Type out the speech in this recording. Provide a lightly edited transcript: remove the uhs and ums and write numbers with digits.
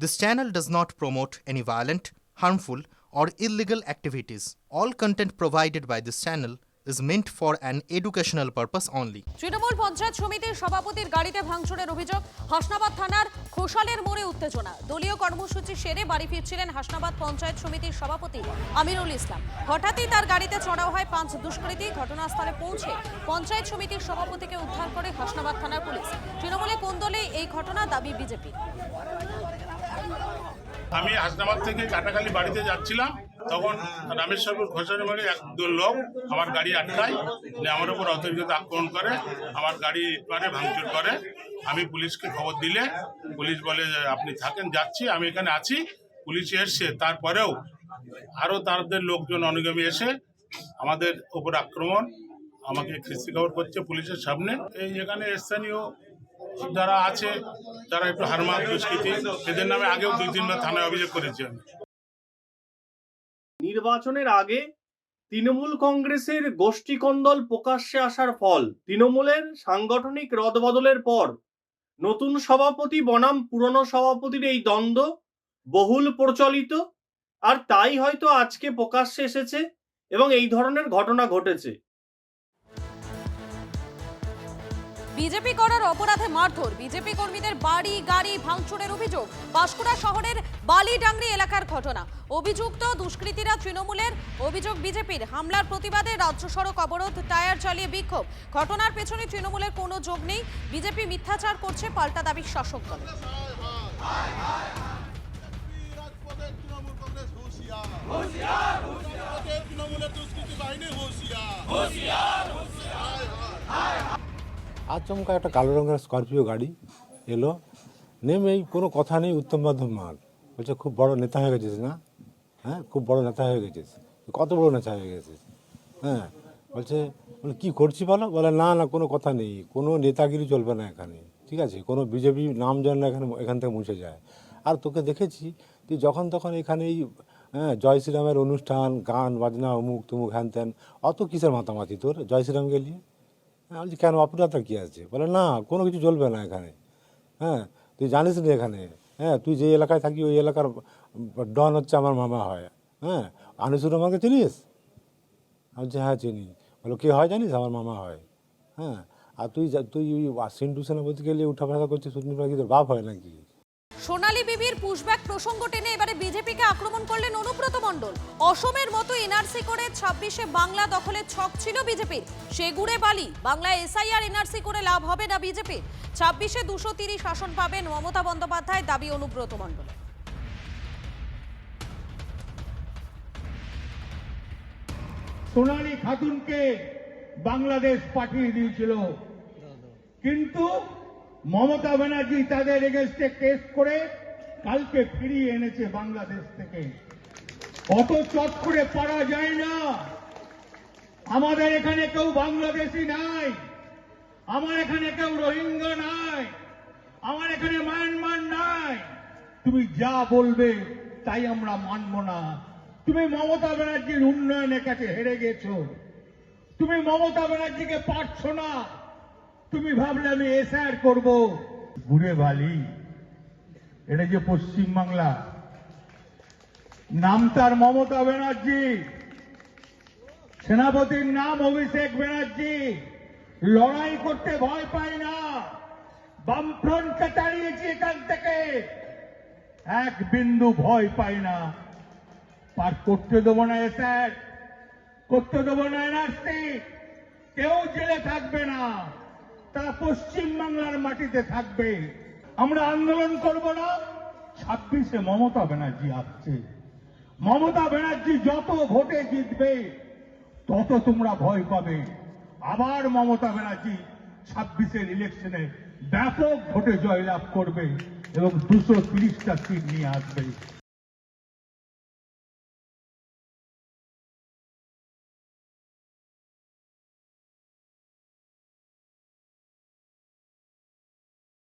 This channel does not promote any violent, harmful, or illegal activities. All content provided by this channel is meant for an educational purpose only. Trinamool panchayat সমিতির সভাপতির গাড়িতে ভাঙচুরের অভিযোগ। হাসনাবাদ থানার খোসালের মোড়ে উত্তেজনা। দলীয় কর্মসূচি সেরে বাড়ি ফিরছিলেন হাসনাবাদ পঞ্চায়েত সমিতির সভাপতি আমিরুল ইসলাম। হঠাৎই তার গাড়িতে চড়াও হয় 5 দুষ্কৃতী। ঘটনাস্থলে পৌঁছে পঞ্চায়েত সমিতির সভাপতিকে উদ্ধার করে হাসনাবাদ থানার পুলিশ। তৃণমূলে কোন দলে এই ঘটনা, দাবি বিজেপি। আমি হাসনাবাদ থেকে কাটাখালি বাড়িতে যাচ্ছিলাম, তখন রামেশ্বরপুর ঘোষণা মোড়ে একদল লোক আমার গাড়ি আটকায়, আমার উপর অতর্কিত আক্রমণ করে, আমার গাড়ি মানে ভাঙচুর করে। আমি পুলিশকে খবর দিলে পুলিশ বলে যে আপনি থাকেন, যাচ্ছি। আমি এখানে আছি, পুলিশ এসছে। তারপরেও আরও তাদের লোকজন অনুগামী এসে আমাদের উপর আক্রমণ, আমাকে খিস্তি খবর করছে পুলিশের সামনে। এই এখানে স্থানীয় যারা আছে, যারা একটু হারমাত দুষ্কৃতী, এদের নামে আগেও 2-3 বার থানায় অভিযোগ করেছি আমি। নির্বাচনের আগে তৃণমূল কংগ্রেসের গোষ্ঠীকন্দল প্রকাশ্যে আসার ফল, তৃণমূলের সাংগঠনিক রদবদলের পর নতুন সভাপতি বনাম পুরনো সভাপতির এই দ্বন্দ্ব বহুল প্রচলিত, আর তাই হয়তো আজকে প্রকাশ্যে এসেছে এবং এই ধরনের ঘটনা ঘটেছে। বিজেপি করার অপরাধে মারধর, বিজেপি কর্মীদের বাড়ি গাড়ি ভাঙচুরের অভিযোগ। বাঁশকুড়া শহরের বালিডাংরি এলাকার ঘটনা। অভিযুক্ত দুষ্কৃতীরা তৃণমূলের, অভিযোগ বিজেপির। হামলার প্রতিবাদে রাজ্য সড়ক অবরোধ, টায়ার চালিয়ে বিক্ষোভ। ঘটনার পেছনে তৃণমূলের কোনো যোগ নেই, বিজেপি মিথ্যাচার করছে, পাল্টা দাবি শাসক দল। আচমকা একটা কালো রঙের স্করপিও গাড়ি এলো, নেমেই কোনো কথা নেই, উত্তম মাধ্যম মাল বলছে খুব বড় নেতা হয়ে গেছিস না, হ্যাঁ খুব বড় নেতা হয়ে গেছিস, কত বড় নেতা হয়ে গেছিস, হ্যাঁ বলছে কী করছি বলো, বলে না না কোনো কথা নেই, কোনো নেতাগিরি চলবে না এখানে, ঠিক আছে, কোনো বিজেপি নাম যেন না এখান থেকে মুছে যায়। আর তোকে দেখেছি তুই যখন তখন এখানেই জয় শ্রীরামের অনুষ্ঠান, গান বাজনা, অমুক তুমুক হ্যান ত্যান, অত কিসের মাতামাতি তোর জয় শ্রীরামকে নিয়ে? আমি বলছি কেন, অপরাধটা কী আছে? বলে না কোনো কিছু চলবে না এখানে, হ্যাঁ তুই জানিস না এখানে, হ্যাঁ তুই যে এলাকায় থাকি ওই এলাকার ডন হচ্ছে আমার মামা হয়, হ্যাঁ আনিসুর রহমানকে চিনিস? আমি বলছি হ্যাঁ চিনি। বলো কে হয় জানিস? আমার মামা হয়, হ্যাঁ। আর তুই সিন্টু সেনাপতিকে নিয়ে উঠা ভাষা করছিস, সুতরাং কি তোর বাপ হয় নাকি? সোনালী বিবির পুশব্যাক প্রসঙ্গ টেনে এবারে বিজেপিকে আক্রমণ করলেন অনুব্রত মণ্ডল। অসমের মতো এনআরসি করে 26-এ বাংলা দখলের ছক ছিল বিজেপির, সেগুড়ে বালি। বাংলায় এসআইআর এনআরসি করে লাভ হবে না বিজেপির। 26-এ 230 আসন পাবেন মমতা বন্দ্যোপাধ্যায়, দাবি অনুব্রত মণ্ডল। সোনালী খাতুনকে বাংলাদেশ পাঠিয়ে দিয়েছিল, কিন্তু মমতা ব্যানার্জি তাদের এগেইনস্টে কেস করে কালকে ফিরিয়ে এনেছে বাংলাদেশ থেকে। অত চট করে পারা যায় না। আমাদের এখানে কেউ বাংলাদেশি নাই, আমার এখানে কেউ রোহিঙ্গা নাই, আমার এখানে মায়ানমার নাই। তুমি যা বলবে তাই আমরা মানব না। তুমি মমতা ব্যানার্জির উন্নয়নের কাছে হেরে গেছো, তুমি মমতা ব্যানার্জিকে পারছো না। তুমি ভাবলে আমি এসআর করব। ঘুরে বালি, এটা যে পশ্চিমবাংলা, নাম তার মমতা ব্যানার্জি, সেনাপতির নাম অভিষেক ব্যানার্জি। লড়াই করতে ভয় পায় না। বামফ্রন্টকে তাড়িয়েছি এখান থেকে, এক বিন্দু ভয় পায় না। পার করতে দেবো না এসআর, করতে দেবো না এনআরসি। কেউ জেলে থাকবে না, তারা পশ্চিমবাংলার মাটিতে থাকবে। আমরা আন্দোলন করব না। 26-এ মমতা ব্যানার্জি আসছে, মমতা ব্যানার্জি যত ভোটে জিতবে তত তোমরা ভয় পাবে। আবার মমতা ব্যানার্জি 26-এর ইলেকশনে ব্যাপক ভোটে জয়লাভ করবে এবং 230টা সিট নিয়ে আসবে।